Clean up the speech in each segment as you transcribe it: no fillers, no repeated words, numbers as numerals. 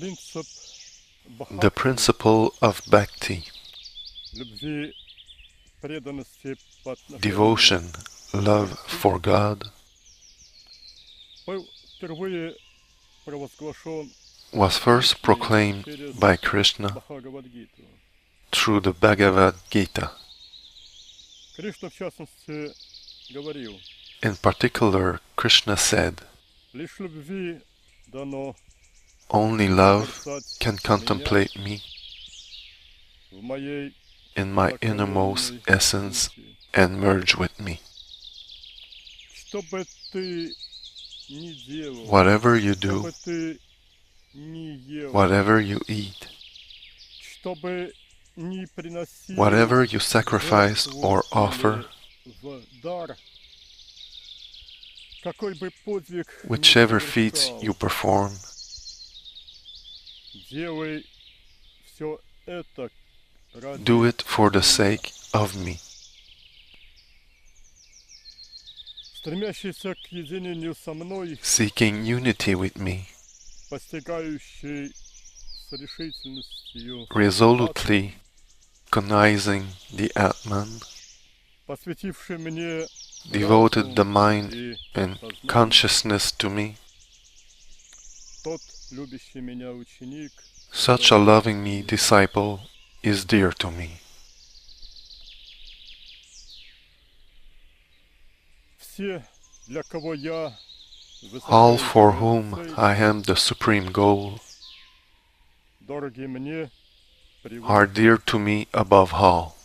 The principle of Bhakti, devotion, love for God, was first proclaimed by Krishna through the Bhagavad Gita. In particular, Krishna said, "Only love can contemplate me in my innermost essence and merge with me. Whatever you do, whatever you eat, whatever you sacrifice or offer, whichever feats you perform, do it for the sake of me." Seeking unity with me, resolutely cognizing the Atman, devoted the mind and consciousness to me, such a loving me disciple is dear to me. All for whom I am the supreme goal are dear to me above all.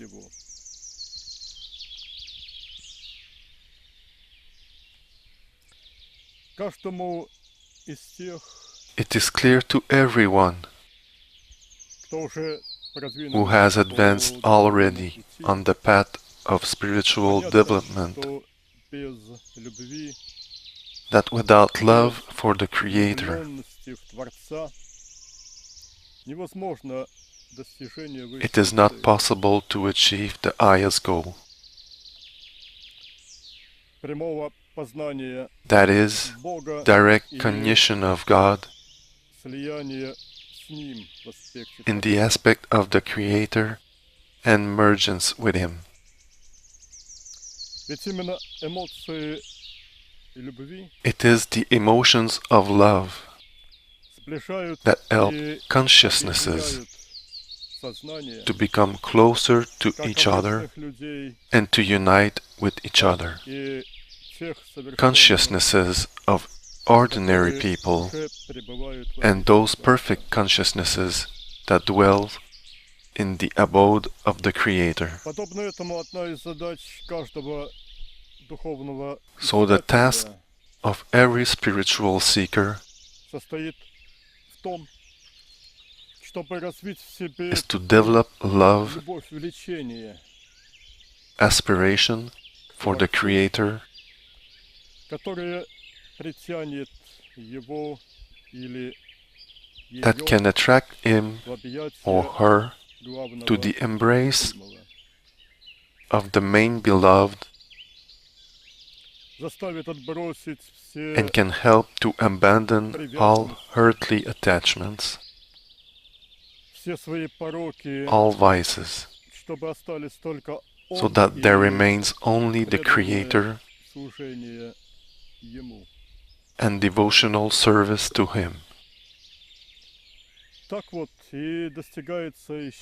It is clear to everyone who has advanced already on the path of spiritual development that without love for the Creator, it is not possible to achieve the highest goal. That is, direct cognition of God in the aspect of the Creator and mergence with Him. It is the emotions of love that help consciousnesses to become closer to each other and to unite with each other. Consciousnesses of ordinary people and those perfect consciousnesses that dwell in the abode of the Creator. So the task of every spiritual seeker is to develop love, aspiration for the Creator, that can attract him or her to the embrace of the main beloved and can help to abandon all earthly attachments, all vices, so that there remains only the Creator and devotional service to Him.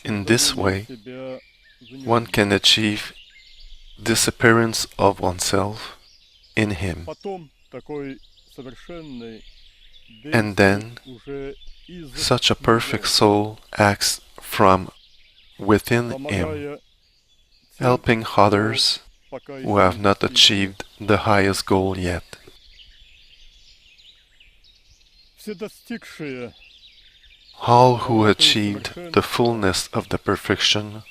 In this way, one can achieve disappearance of oneself in Him, and then such a perfect soul acts from within Him, helping others who have not achieved the highest goal yet. All who achieved the fullness of the perfection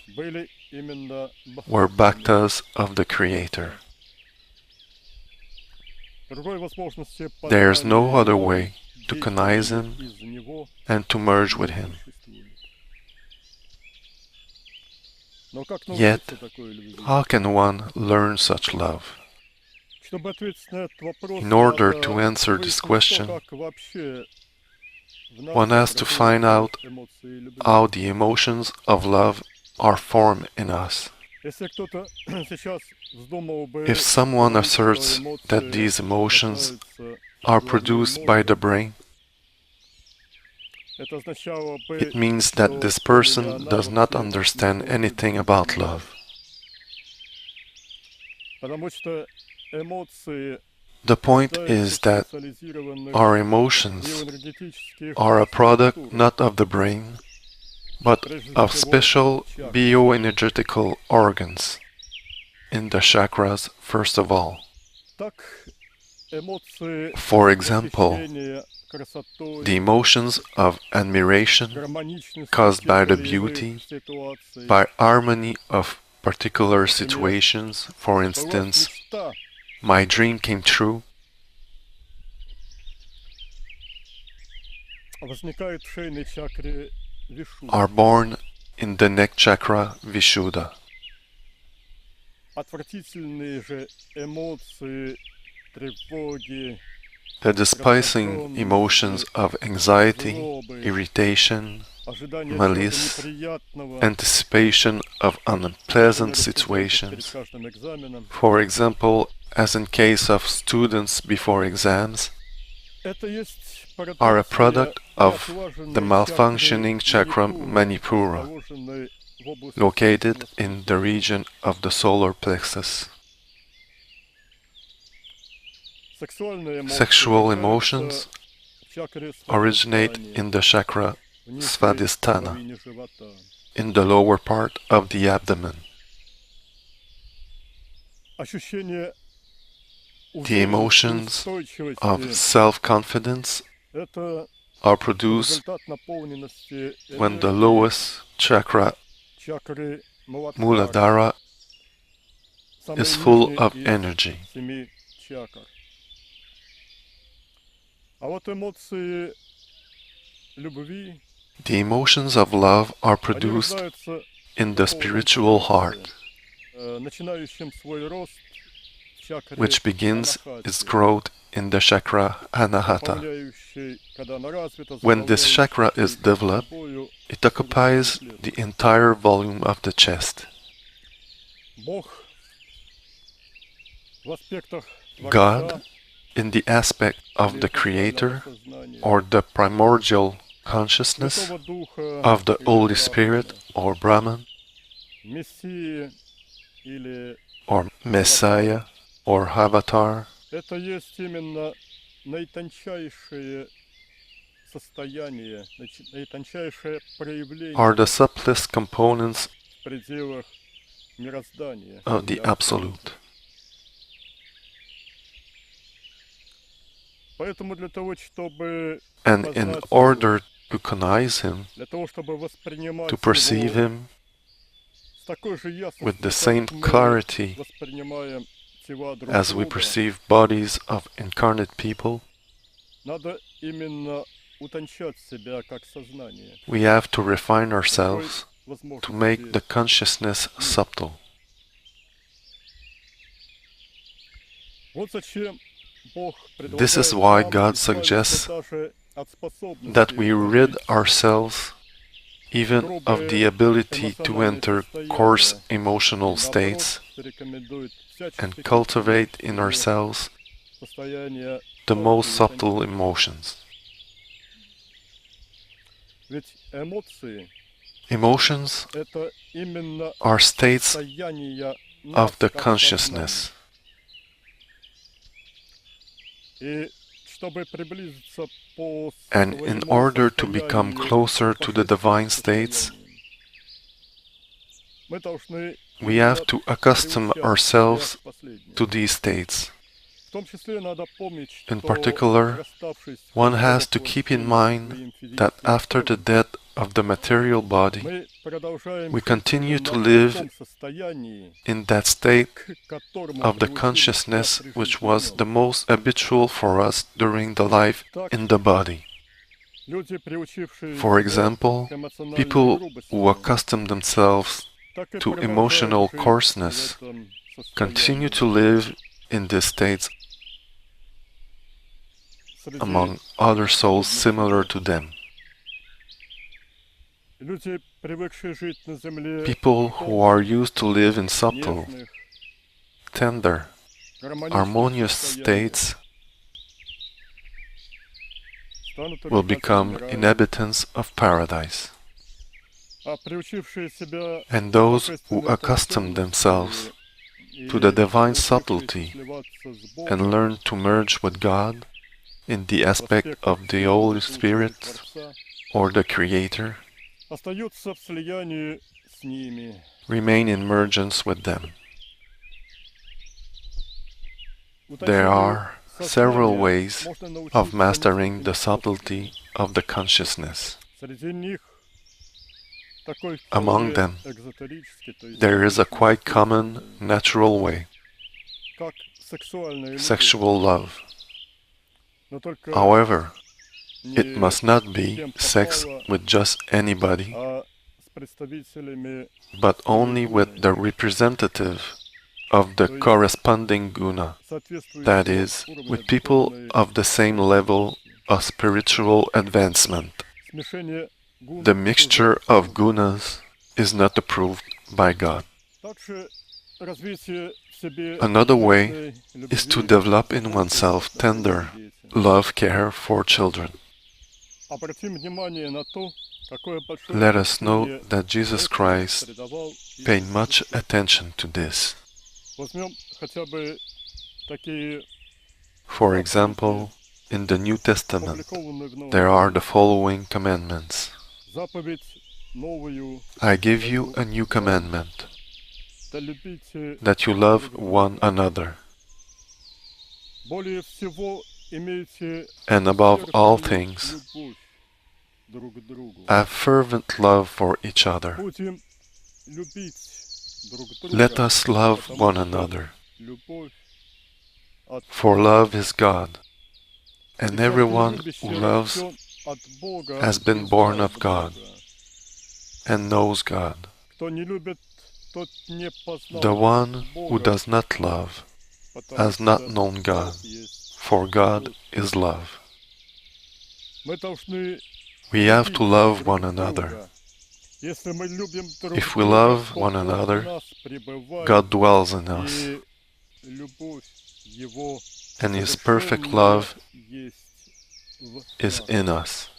were bhaktas of the Creator. There is no other way to cognize Him and to merge with Him. Yet, how can one learn such love? In order to answer this question, one has to find out how the emotions of love are formed in us. If someone asserts that these emotions are produced by the brain, it means that this person does not understand anything about love. The point is that our emotions are a product not of the brain, but of special bioenergetical organs, in the chakras first of all. For example, the emotions of admiration caused by the beauty, by harmony of particular situations, for instance, my dream came true, are born in the neck chakra Vishuddha. The despising emotions of anxiety, irritation, malice, anticipation of unpleasant situations, for example, as in case of students before exams, are a product of the malfunctioning chakra Manipura, located in the region of the solar plexus. Sexual emotions originate in the chakra Svadhisthana, in the lower part of the abdomen. The emotions of self-confidence are produced when the lowest chakra, Muladhara, is full of energy. The emotions of love are produced in the spiritual heart, which begins its growth in the chakra Anahata. When this chakra is developed, it occupies the entire volume of the chest. God, in the aspect of the Creator, or the primordial consciousness of the Holy Spirit, or Brahman, or Messiah, or Avatar, are the subtlest components of the Absolute. And in order to cognize Him, to perceive Him with the same clarity as we perceive bodies of incarnate people, we have to refine ourselves to make the consciousness subtle. This is why God suggests that we rid ourselves even of the ability to enter coarse emotional states and cultivate in ourselves the most subtle emotions. Emotions are states of the consciousness. And in order to become closer to the divine states, we have to accustom ourselves to these states. In particular, one has to keep in mind that after the death of the material body, we continue to live in that state of the consciousness which was the most habitual for us during the life in the body. For example, people who accustom themselves to emotional coarseness continue to live in these states among other souls similar to them. People who are used to live in subtle, tender, harmonious states will become inhabitants of paradise. And those who accustom themselves to the divine subtlety and learn to merge with God in the aspect of the Holy Spirit or the Creator remain in mergence with them. There are several ways of mastering the subtlety of the consciousness. Among them, there is a quite common natural way, sexual love. However, it must not be sex with just anybody, but only with the representative of the corresponding guna, that is, with people of the same level of spiritual advancement. The mixture of gunas is not approved by God. Another way is to develop in oneself tender love care for children. Let us note that Jesus Christ paid much attention to this. For example, in the New Testament, there are the following commandments. I give you a new commandment, that you love one another. And above all things, have fervent love for each other. Let us love one another. For love is God, and everyone who loves has been born of God and knows God. The one who does not love has not known God, for God is love. We have to love one another. If we love one another, God dwells in us, and His perfect love is in us.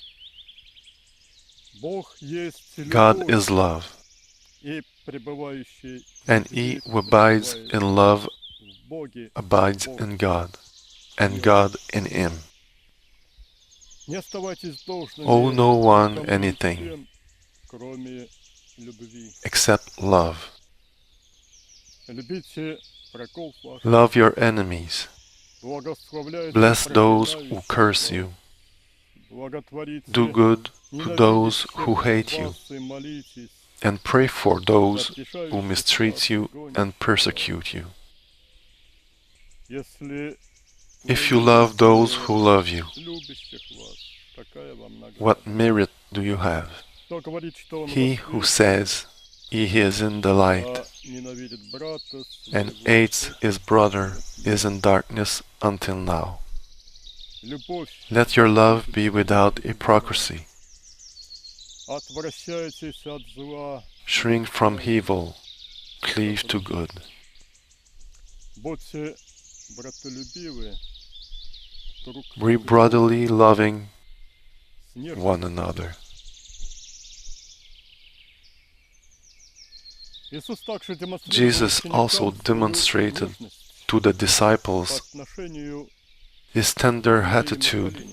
God is love, and he who abides in love abides in God, and God in him. Owe no one anything except love. Love your enemies. Bless those who curse you. Do good to those who hate you, and pray for those who mistreat you and persecute you. If you love those who love you, what merit do you have? He who says he is in the light and hates his brother is in darkness until now. Let your love be without hypocrisy. Shrink from evil, cleave to good. Be brotherly loving one another. Jesus also demonstrated to the disciples his tender attitude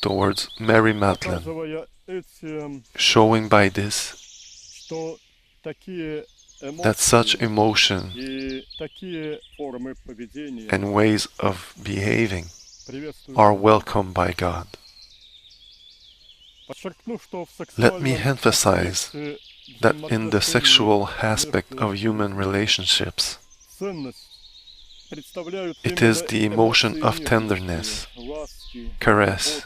towards Mary Magdalene, showing by this that such emotion and ways of behaving are welcomed by God. Let me emphasize that in the sexual aspect of human relationships, it is the emotion of tenderness, caress,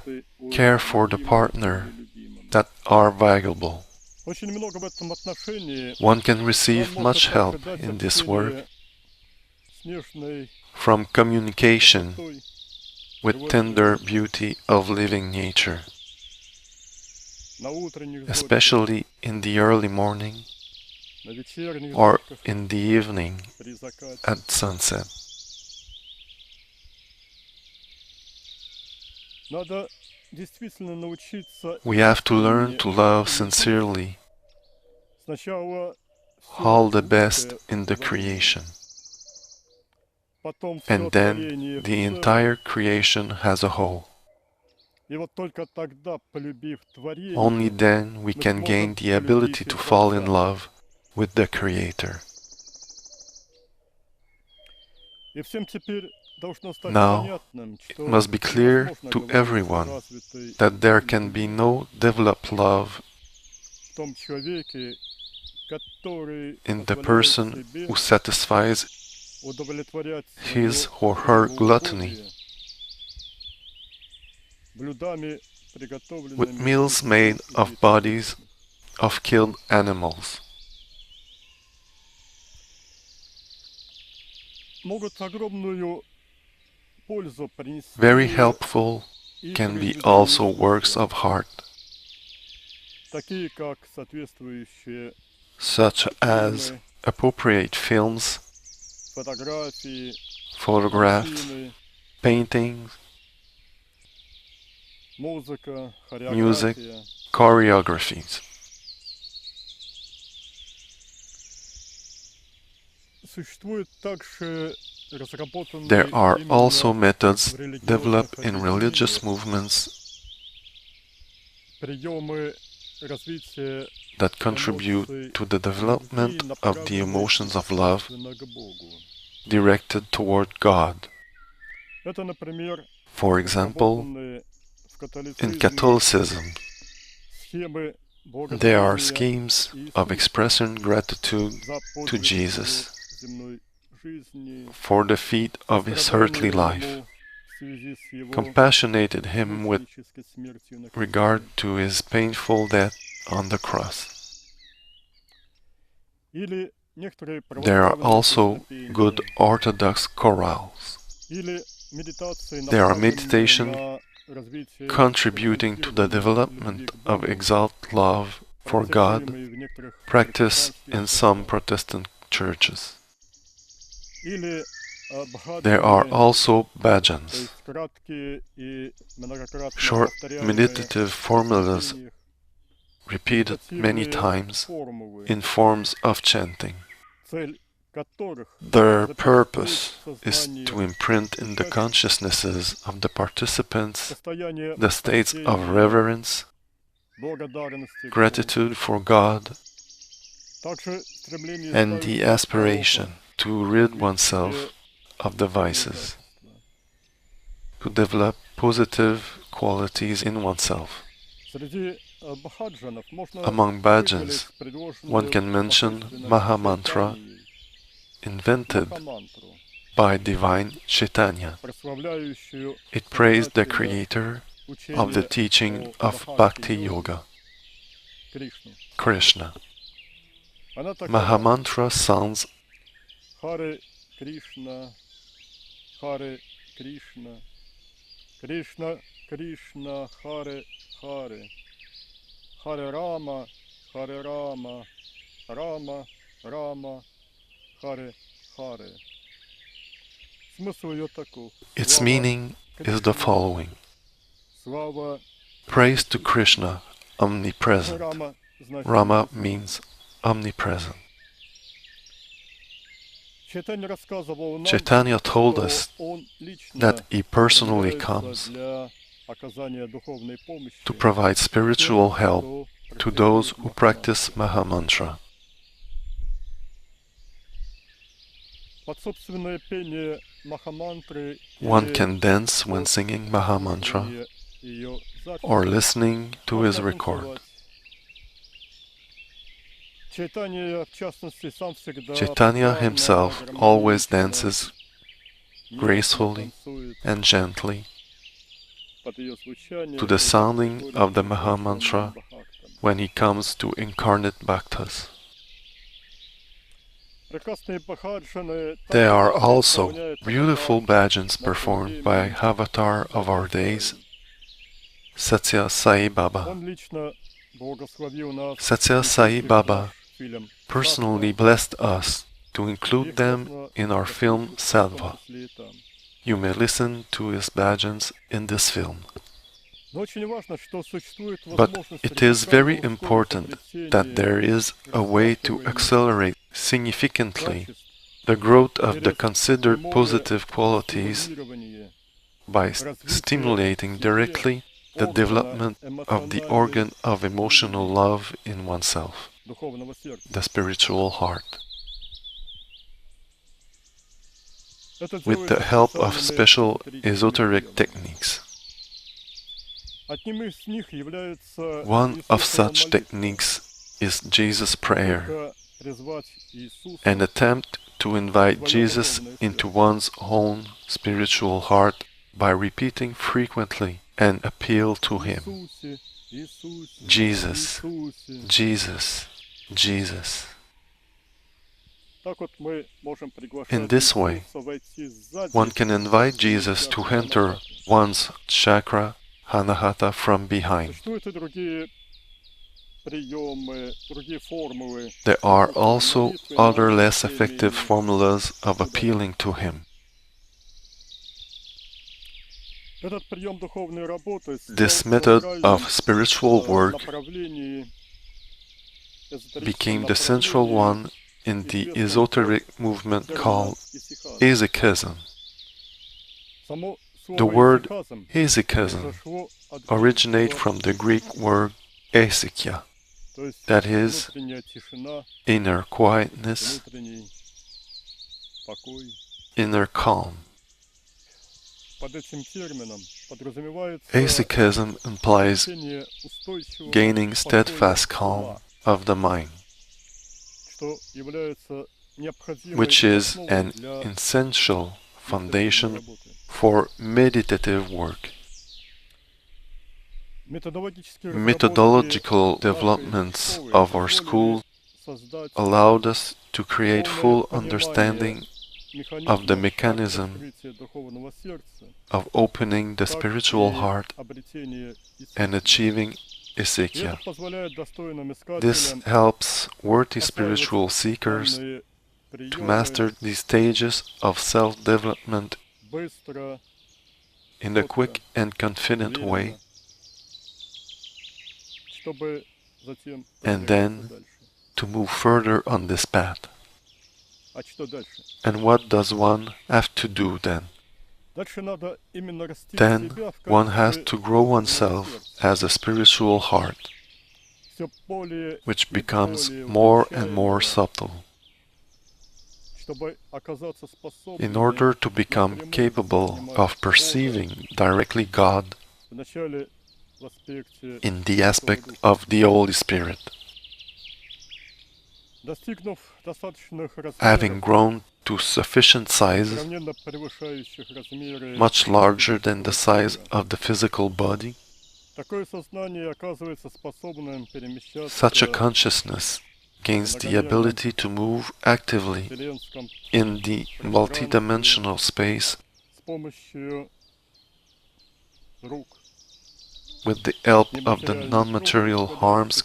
care for the partner that are valuable. One can receive much help in this work from communication with tender beauty of living nature, especially in the early morning or in the evening at sunset. We have to learn to love sincerely all the best in the creation, and then the entire creation as a whole. Only then we can gain the ability to fall in love with the Creator. Now, it must be clear to everyone that there can be no developed love in the person who satisfies his or her gluttony with meals made of bodies of killed animals. Very helpful can be also works of art, such as appropriate films, photographs, paintings, music, choreographies. There are also methods developed in religious movements that contribute to the development of the emotions of love directed toward God. For example, in Catholicism, there are schemes of expressing gratitude to Jesus for the feat of his earthly life, compassionated him with regard to his painful death on the cross. There are also good Orthodox chorales. There are meditation contributing to the development of exalted love for God, practiced in some Protestant churches. There are also bhajans, short meditative formulas repeated many times in forms of chanting. Their purpose is to imprint in the consciousnesses of the participants the states of reverence, gratitude for God, and the aspiration to rid oneself of the vices, to develop positive qualities in oneself. Among bhajans, one can mention Mahamantra, invented by divine Chaitanya. It praised the creator of the teaching of Bhakti Yoga, Krishna. Mahamantra sounds Hare Krishna, Hare Krishna, Krishna Krishna, Hare Hare, Hare Rama, Hare Rama, Rama Rama, Hare Hare. Its meaning is the following: praise to Krishna, omnipresent. Rama means omnipresent. Chaitanya told us that he personally comes to provide spiritual help to those who practice Mahamantra. One can dance when singing Mahamantra or listening to his record. Chaitanya himself always dances gracefully and gently to the sounding of the Mahamantra when he comes to incarnate bhaktas. There are also beautiful bhajans performed by Avatar of our days, Satya Sai Baba. Satya Sai Baba personally blessed us to include them in our film Sattva. You may listen to his bhajans in this film. But it is very important that there is a way to accelerate significantly the growth of the considered positive qualities by stimulating directly the development of the organ of emotional love in oneself, the spiritual heart. With the help of special esoteric techniques. One of such techniques is Jesus' prayer, an attempt to invite Jesus into one's own spiritual heart by repeating frequently an appeal to him. Jesus, Jesus, Jesus. In this way, one can invite Jesus to enter one's chakra, anahata, from behind. There are also other less effective formulas of appealing to him. This method of spiritual work became the central one in the esoteric movement called hesychasm. The word hesychasm originates from the Greek word hesychia, that is, inner quietness, inner calm. Hesychasm implies gaining steadfast calm of the mind, which is an essential foundation for meditative work. Methodological developments of our school allowed us to create full understanding of the mechanism of opening the spiritual heart and achieving hesychia. This helps worthy spiritual seekers to master these stages of self-development in a quick and confident way, and then to move further on this path. And what does one have to do then? Then one has to grow oneself as a spiritual heart, which becomes more and more subtle. In order to become capable of perceiving directly God in the aspect of the Holy Spirit. Having grown to sufficient size, much larger than the size of the physical body, such a consciousness gains the ability to move actively in the multidimensional space with the help of the non-material arms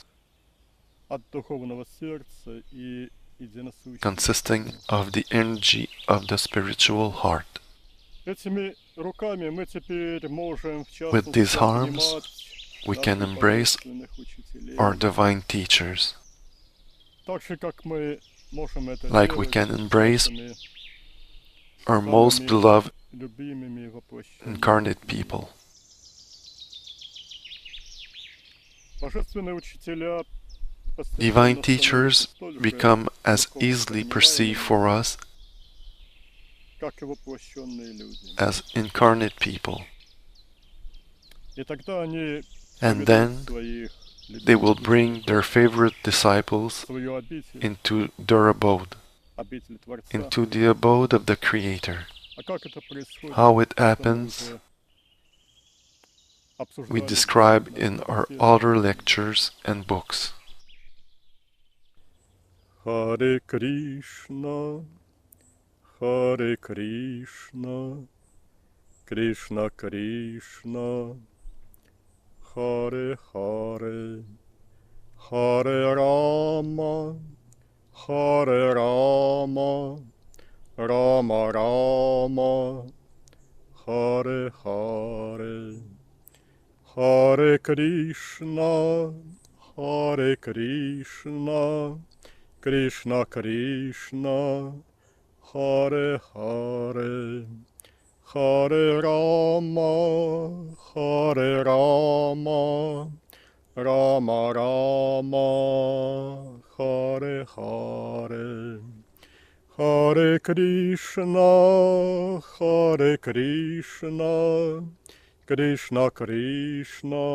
consisting of the energy of the spiritual heart. With these arms, we can embrace our divine teachers, like we can embrace our most beloved incarnate people. Divine teachers become as easily perceived for us as incarnate people. And then they will bring their favorite disciples into their abode, into the abode of the Creator. How it happens, we describe in our other lectures and books. Hare Krishna, Hare Krishna, Krishna Krishna, Hare Hare, Hare Rama, Hare Rama, Rama Rama, Hare Hare, Hare Krishna, Hare Krishna, Krishna Krishna, Hare Hare, Hare Rama, Hare Rama, Rama Rama, Hare Hare, Hare Krishna, Hare Krishna, Krishna Krishna,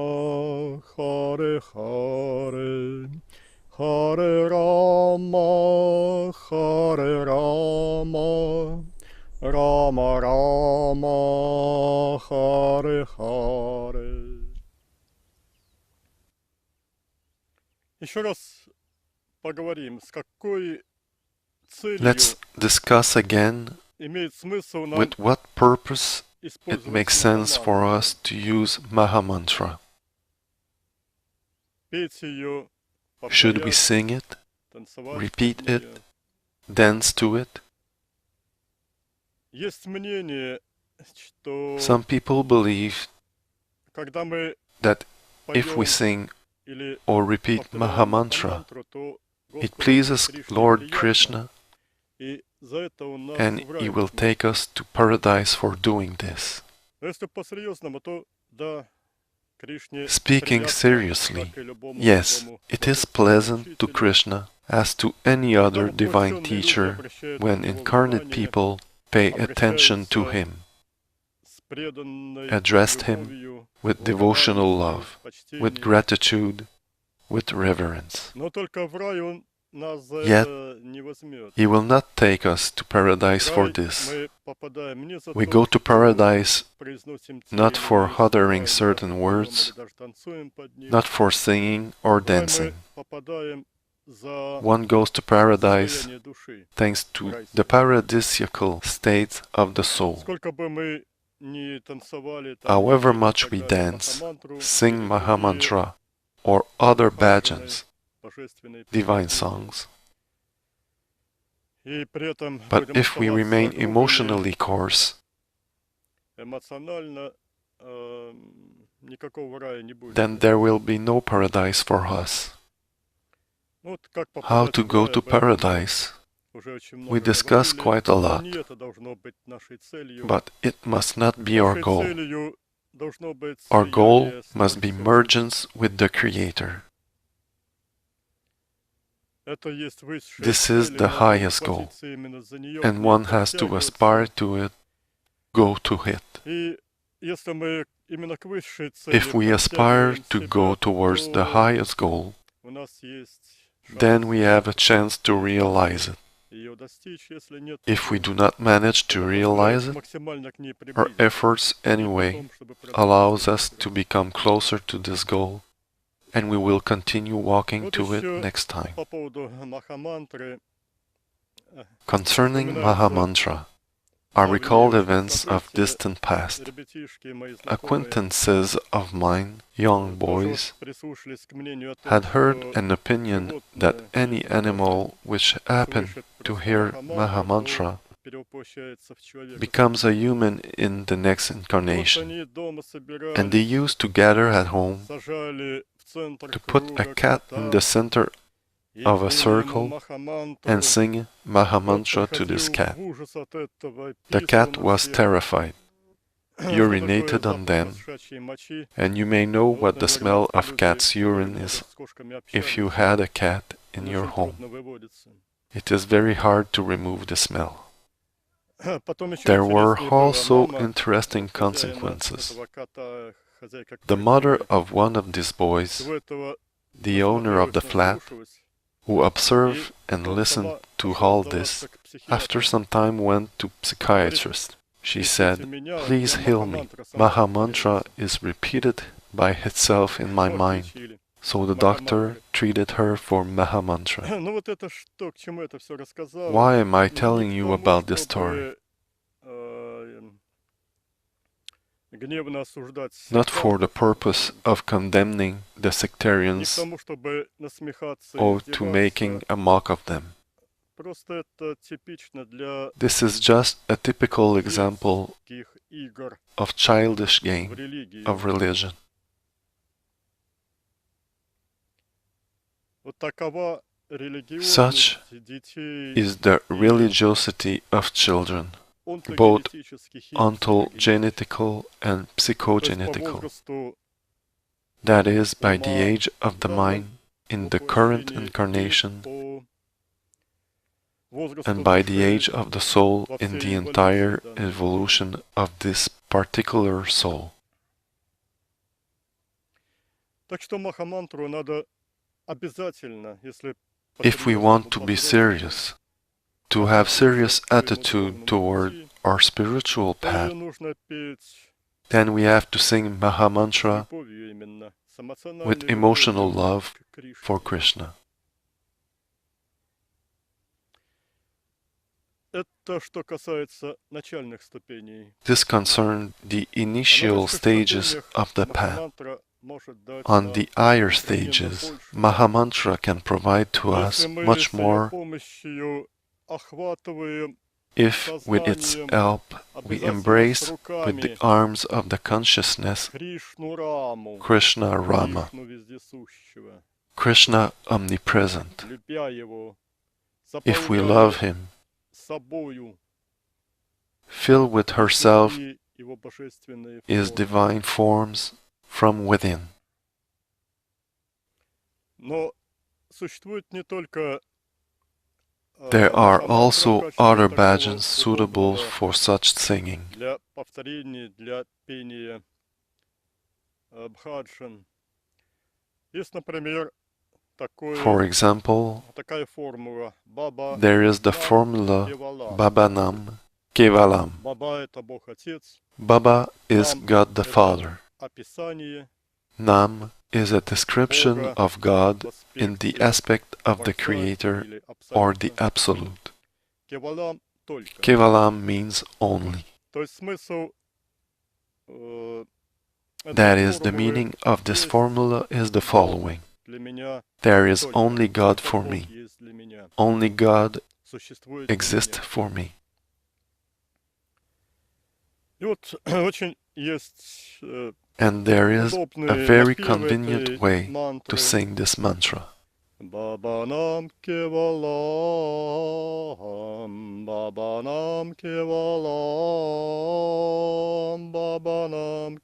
Hare Hare, Hare Rama, Hare Rama, Rama Rama, Hare Hare. Еще раз поговорим, с какой Let's целью discuss again имеет смысл нам with what purpose it использовать makes sense for us to use Mahamantra. петь ее, Should we повторять, sing it, танцевать repeat под it, нее. dance to it? Есть мнение, что Some people believe когда мы that if we поем sing или or repeat повторяем Mahamantra, Махамантру, то it Господу pleases Кришне Lord приятно, Krishna, и за это Он нас and в рай He will возьмет. take us to paradise for doing this. Но если по-серьезному, то да, Кришне Speaking приятно, seriously, как и любому yes, другому it is божественному pleasant to учителю. Krishna, as to any Когда other divine воплощенные люди teacher, обращают на when Него incarnate внимание, people pay attention to обращаются Him, с преданной addressed Him любовью, with devotional love, благодарностью, with почтением. gratitude, with reverence. Но только в рай Он нас за Yet, это не возьмет. He will not take us to paradise В for рай this. мы попадаем не за We то, go to что paradise произносим те not или for иные uttering слова, или certain даже поем, words, или даже танцуем под них. not for singing or В рай мы dancing. попадаем за One goes to paradise состояние души. thanks to the paradisiacal state of the soul. Сколько бы мы ни танцевали, там, However пели и much так we далее, dance, Махамантру sing или другие Mahamantra, or other божественные, bhajans, божественные divine песни, songs, и при этом but будем if we оставаться remain огрублены emotionally coarse, эмоционально, никакого рая не будет. then there will be no paradise for us. Ну, вот как How попадать to в go рай, to об этом мы paradise? уже очень We много discussed говорили, quite a но lot, не это должно быть нашей целью. but it must not be our Нашей goal. целью должно быть Our goal слияние с must be Творцом. mergence with the Creator. Это есть высшая This is цель, и the надо highest goal, позиции именно за нее к and ней one has to подтягиваться. aspire to it, go to it. И если мы именно к высшей цели If we aspire подтягиваем to себя, go towards the то highest goal, у нас есть then шанс we have a chance to realize it. ее достичь. Если нет, If we то do not manage to это realize позволяет it, максимально к ней our приблизиться. efforts И anyway потом, чтобы allows продолжить us to путь. become closer to this goal, and we will continue walking Вот to it еще next time. по поводу Махамантры. Concerning Вспоминается Mahamantra, I давние recall очень events of события. distant past. Ребятишки мои знакомые Acquaintances of mine, young тоже boys, прислушались к мнению о том, had heard что an opinion that животное, any если animal which happened слышит to просто hear Махамантру, Mahamantra то перевоплощается в человека. becomes a human in the next Вот incarnation. они дома And they собирались, used to gather at home сажали в центр to put a круга cat in the кота center и of a пели ему circle Махамантру. and sing Кот Mahamantra to this приходил cat. в ужас от этого, The писал cat на was всех, terrified, что такое urinated запах on them, кошачьей мочи. and you may know Вот, what the smell наверняка of люди, cat's которые urine много is с кошками if you общались, had a cat in он your очень home. трудно выводится. It is very hard to remove the smell. Потом еще There were интереснее было, also мама interesting хозяина consequences. этого кота, хозяйка The mother квартиры, of one of these boys, всего этого the owner of the flat, наслушалась who и observed and потом listened сама to пошла all сдаваться this, к психиатру. after some time went to psychiatrist. She Лечите said, меня, "Please я heal me. Махамантра сама Mahamantra повторяется. is repeated by itself in my Вот mind, лечили. So the doctor treated her for Mahamantra. Ну вот это что, к чему это все рассказал? Why am I Не telling к you тому, about this story? чтобы гневно осуждать Not for the сектантов, purpose of condemning the не к sectarians тому, чтобы насмехаться и or to making издеваться. a mock of them. Просто это типично для This is just a typical example детских игр of childish в game религии. of religion. Вот такова Such религиозность детей is the religiosity of children, both онтогенетических и ontogenital and То есть по psychogenetical. возрасту That is, by the age of the mind in the current воплощения и incarnation, по возрасту and by the души age of the soul во in всей the эволюции entire данной. evolution of this particular soul. Так что Махамантру надо обязательно, если If we want to be serious, to have serious attitude toward our spiritual то path, ее нужно петь then we have to sing Mahamantra любовью именно, с эмоциональной with emotional любовью love к Кришне. for Krishna. Это что касается начальных ступеней. This concerned the А на initial высших stages ступенях of the path. Махамантра может дать On нам the higher несравненно stages, больше. Mahamantra can provide to us Если мы much с ее more помощью охватываем if, with its сознанием help, we обязательно с embrace with руками the arms of the consciousness Кришну Раму, Krishna Rama, Кришну вездесущего, Krishna omnipresent. любя его, If we заполняя love him, собою fill with herself и его божественные his формы. divine forms from within. Но существует не только There are Махамантра в also качестве other такого bhajans suitable удобного for such singing. для повторений, для пения бхаджан. Есть, например, For example, такая формула Баба there is the Нам formula Кевала. Baba Nam Kevalam. Баба — это Бог Отец, Baba is Нам God the это Father. описание Nam is a description Бога of God в in the аспекте aspect of the Творца Creator или or the Абсолюта. Absolute. Кевалам только. Kevalam means only. То есть смысл That этой is, the формулы meaning of this есть formula is the following. для меня There is только. only God Только for Бог me. есть для меня. Only God Существует для exists меня. for me. И вот очень есть And there is a удобный very напев convenient этой way to мантры. sing this mantra. Баба нам кевалам, Баба нам кевалам, Баба нам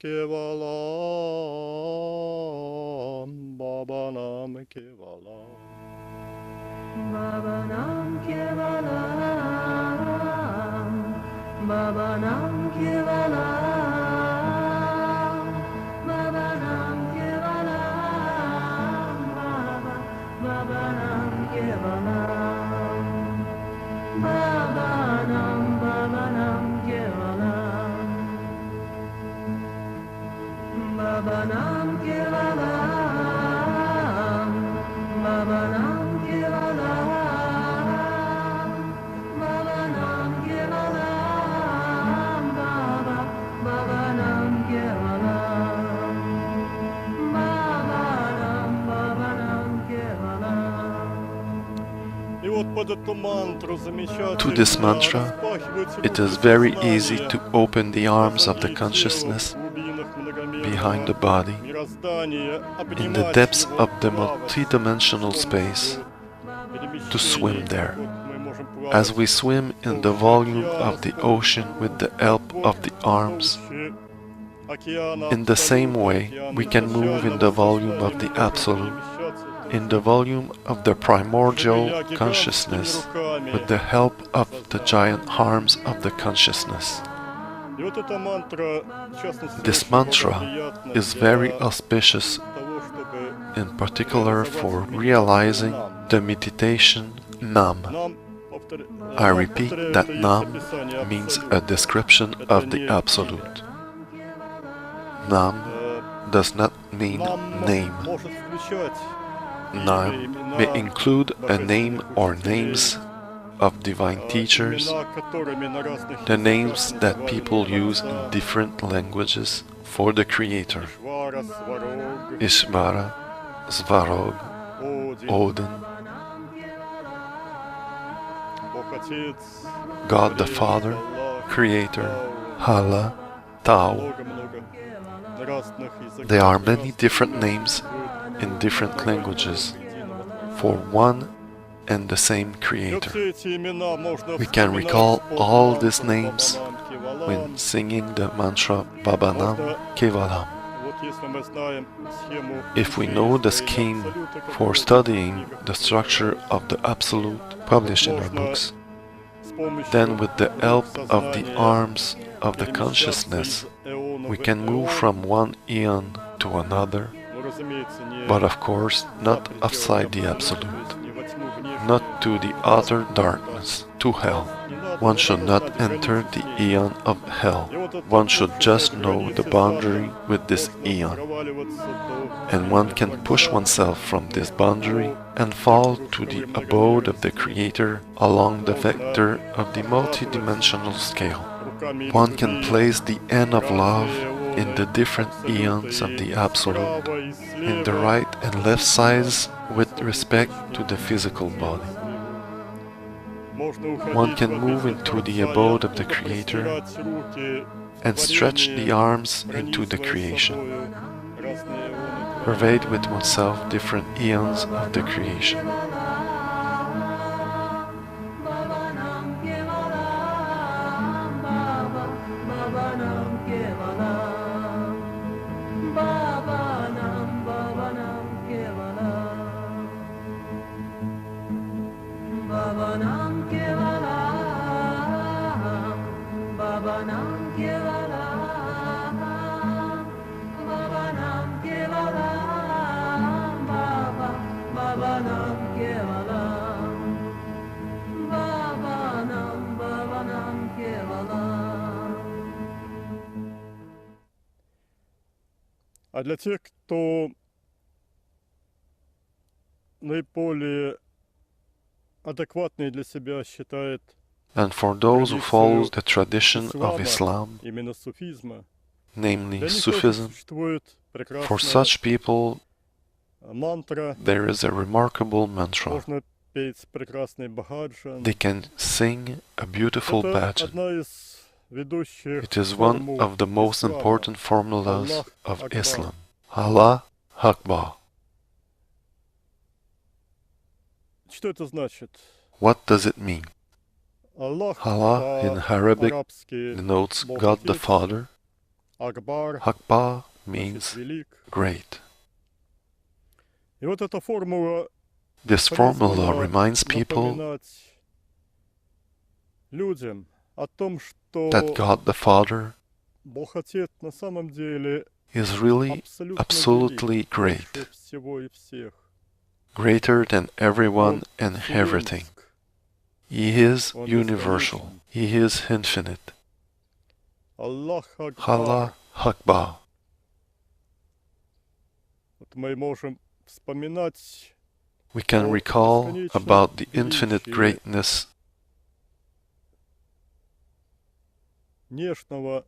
кевалам, Баба нам кевалам. Baba Nam Kevalam, Baba Nam Kevalam, Baba Nam Kevalam, Baba Nam Kevalam, Baba Nam Kevalam, Baba Nam Kevalam, Baba Nam И вот под эту мантру замечательно To this mantra, распахиваются it руки is very easy сознания, to open the arms of the позади consciousness тела, в глубинах behind the многомерного body, мироздания, in the обнимать depths его, of the плавать, multidimensional в space, том to swim перемещении, there. вот мы можем as плавать we swim in the volume of the ocean with the help of the arms. In the same way, we can move in the volume of the Absolute, in the volume of the primordial consciousness, with the help of the giant arms of the consciousness. This mantra is very auspicious, in particular for realizing the meditation Nam. I repeat that Nam means a description of the Absolute. Nam does not mean Нам name. может включать Nam may include a name or names of divine teachers, имена, которыми на разных the языках names that называли people use in Творца, different languages for the Creator. Ишвара, Сварог, Ishvara, Svarog, Один, Odin, Бог Отец, God the Творец, Father, Аллах, Creator, Тау, Hala, Tao. много-много на разных языках. There are many разных different языках names существует in different languages единого. for one and the same И вот Creator. все эти имена можно We can вспоминать recall под all мантру these names Бабанам Кевалам. when singing the mantra Bhabanam Kevalam. Вот если мы знаем схему If we know the scheme for studying the structure of the Absolute published in our books, then with the help of the arms of the consciousness, we can move from one eon to another, but of course not outside the Absolute, not to the outer darkness, to hell. One should not enter the eon of hell. One should just know the boundary with this eon. And one can push oneself from this boundary and fall to the abode of the Creator along the vector of the multidimensional scale. One can place the end of love in the different eons of the Absolute, in the right and left sides with respect to the physical body. One can move into the abode of the Creator and stretch the arms into the creation, pervade with oneself different eons of the creation. А для тех, кто наиболее адекватный для себя считает And for those who follow the tradition of Islam, именно суфизма, namely для них тоже Sufism, существует for прекрасная such people мантра, there is a remarkable mantra. можно петь прекрасный бхаджан. They can sing a beautiful Это bhajan. одна из ведущих It is one формул of the most ислама. important formulas Аллах of Акбар. Islam. Allah Akbar. Что это значит? What does it mean? Аллах Allah in Arabic по-арабски denotes Бог God the Отец. Father. Акбар Akbar значит means велик. great. И вот эта формула This formula призвана reminds people напоминать людям о том, что that God the Father Бог Отец на самом деле is really абсолютно absolutely велик, great, больше всего и всех. greater than everyone Он and everything. вселенск, He is Он universal. бесконечен. He is infinite. Аллах Акбар. Allah Akbar. Вот мы можем вспоминать We can recall about the infinite greatness нежного,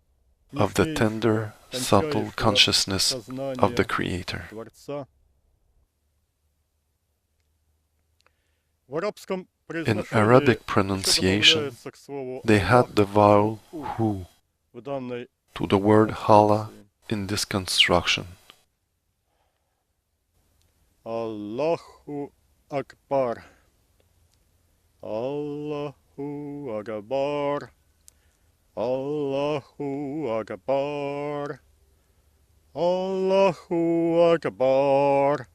of the нежнейшего, tender, subtle тончайшего consciousness of the сознания Creator. Творца. В арабском In произношении Arabic еще pronunciation, добавляется к слову they «Аллах» had the vowel hu в данной to the word Allah конструкции. in this construction. Аллаху Акбар. Аллаху Акбар. Аллаху Акбар. Аллаху Акбар.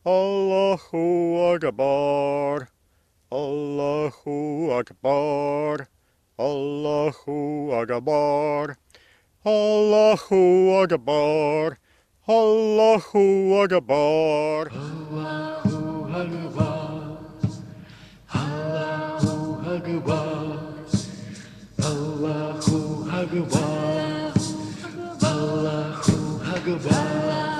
Аллаху Акбар. Аллаху Акбар. Аллаху Акбар. Аллаху Акбар. Аллаху Акбар. Allahu Akbar, Allahu Akbar,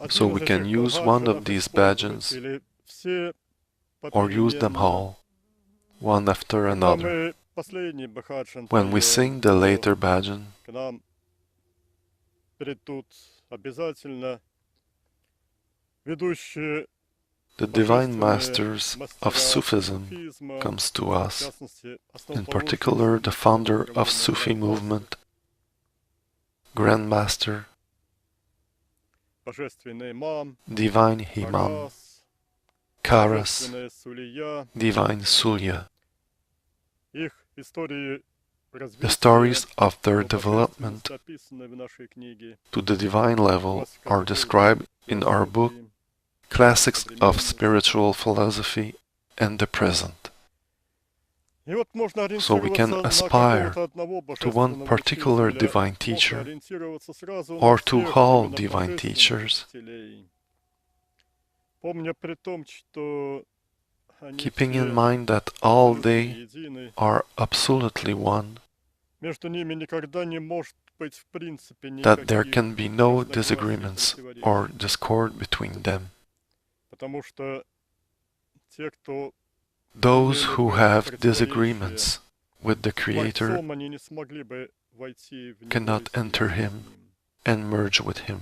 So we can use one of these bhajans or use them all, one after another. When we sing the later bhajan, the divine masters of Sufism comes to us, in particular the founder of Sufi movement, Grand Master, Divine Imam, Karas, Divine Sulya. The stories of their development to the divine level are described in our book, Classics of Spiritual Philosophy and the Present. So we can aspire to one particular divine teacher or to all divine teachers, keeping in mind that all they are absolutely one, that there can be no disagreements or discord between them. Those who have disagreements with the Creator cannot enter Him and merge with Him.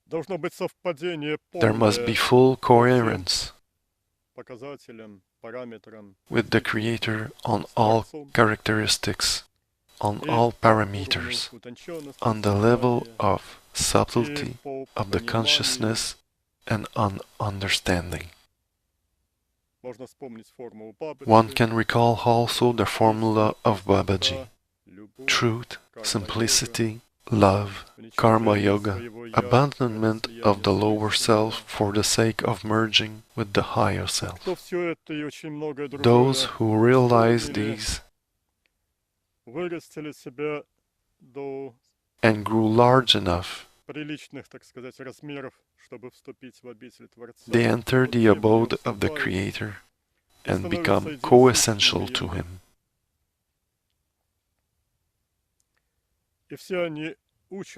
There must be full coherence with the Creator on all characteristics, on all parameters, on the level of subtlety of the consciousness and on understanding. One can recall also the formula of Babaji: truth, simplicity, love, karma yoga, abandonment of the lower self for the sake of merging with the higher self. Those who realize these and grew large enough, they enter the abode of the Creator and become co-essential to Him.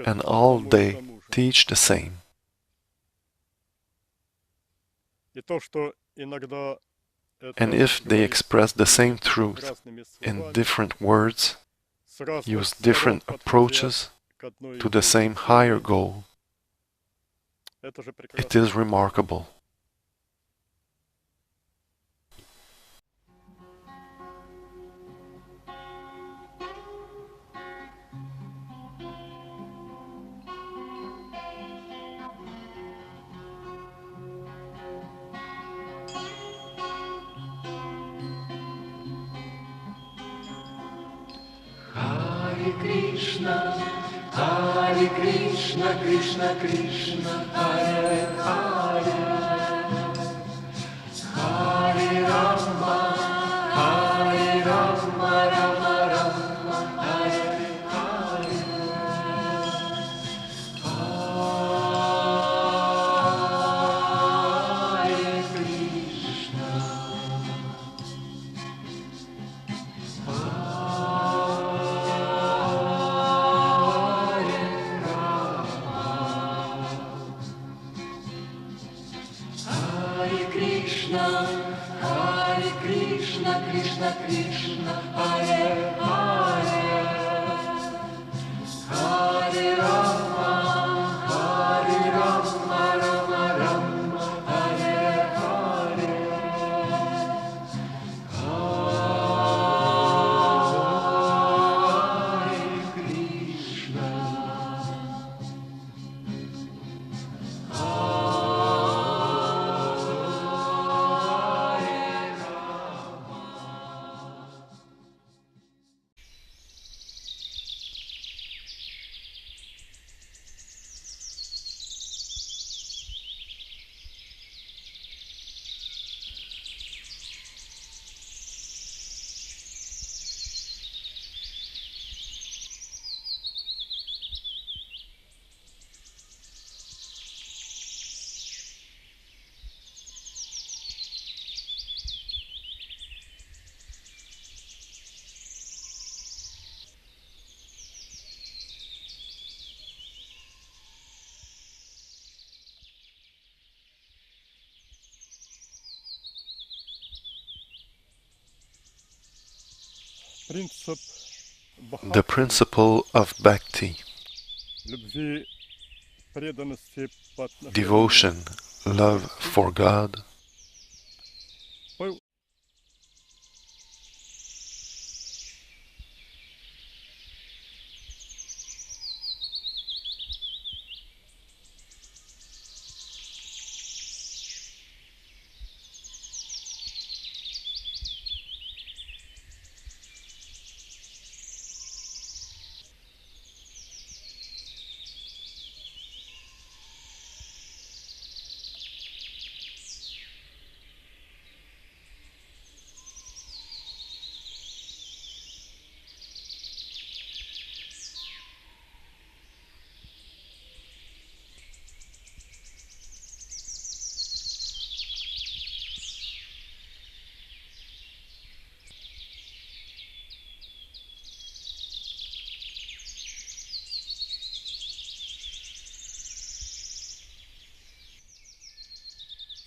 And all they teach the same. And if they express the same truth in different words, use different approaches to the same higher goal, it is remarkable. Hare Krishna, Krishna Krishna, Hare Hare, Hare Rama, Hare Rama, Rama Rama, Hare Hare, Hare Krishna. Krishna Krishna, Hare Hare, Hare Rama, Hare Rama, Rama Rama, Hare Hare. принцип The Бхакти, principle of Bhakti, любви, преданности по отношению devotion, love for God, был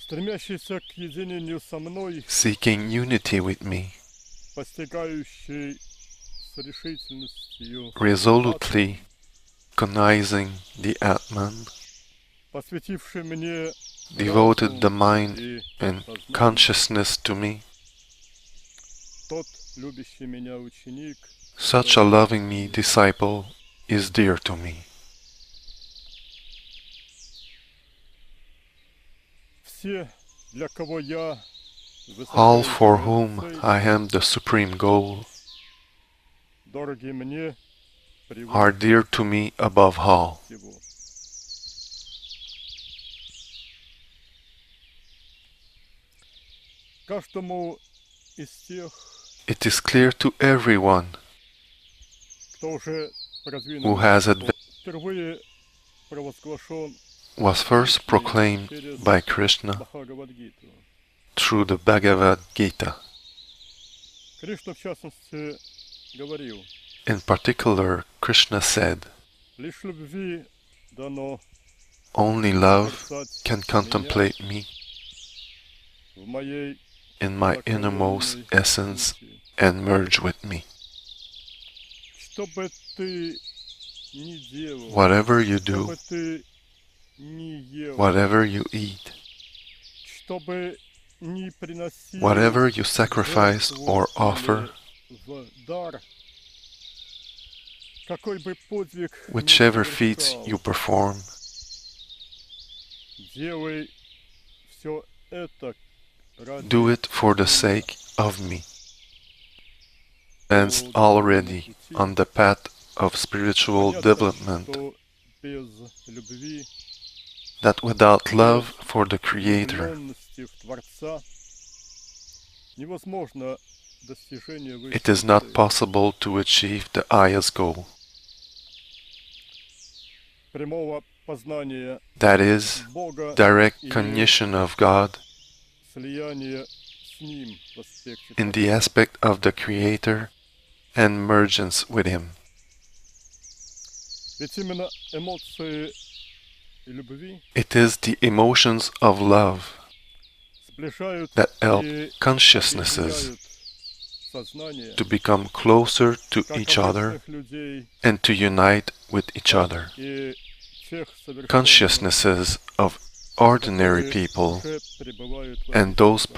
стремящийся к единению со мной, seeking unity with me, постигающий с решительностью resolutely cognizing the Atman, посвятивший мне devoted the разум mind и and сознание. consciousness to me. Тот любящий меня ученик, Such a loving me disciple is dear to me. все, для кого я All высокая for цель, whom I am the supreme goal дороги мне are превыше dear to me above all. всего. Каждому из тех, It is clear to everyone кто уже who продвинул has впервые провозглашен was first proclaimed через by Krishna Бхагавад-гиту. through the Bhagavad Gita. Кришна, в частности, говорил, In particular, Krishna said, лишь любви дано "Only love созерцать can меня contemplate me в моей in my innermost сокровенной essence сути. and merge with me. Что бы ты ни делал, Whatever you что do, бы ты ни ел, whatever you eat, что бы ни приносил whatever you в sacrifice жертву or offer, или в дар, какой бы подвиг ни whichever feats совершал, you perform, делай все это ради do it for the меня. sake of me. Stands already on the path of spiritual Понятно, development, что без любви, that without love for the Creator, влюбленности в Творца невозможно достижение it высшей is not цели. possible to achieve the highest goal, Прямого познания that is, Бога direct и cognition of God слияния с Ним в аспекте in the Творца. aspect of the Creator and mergence with Him. Ведь именно эмоции любви It is the emotions of love сближают that help и consciousnesses объединяют сознание to become closer to как each other обычных людей and to unite with each other. и тех совершенных, Consciousnesses of ordinary которые people уже пребывают в and those этом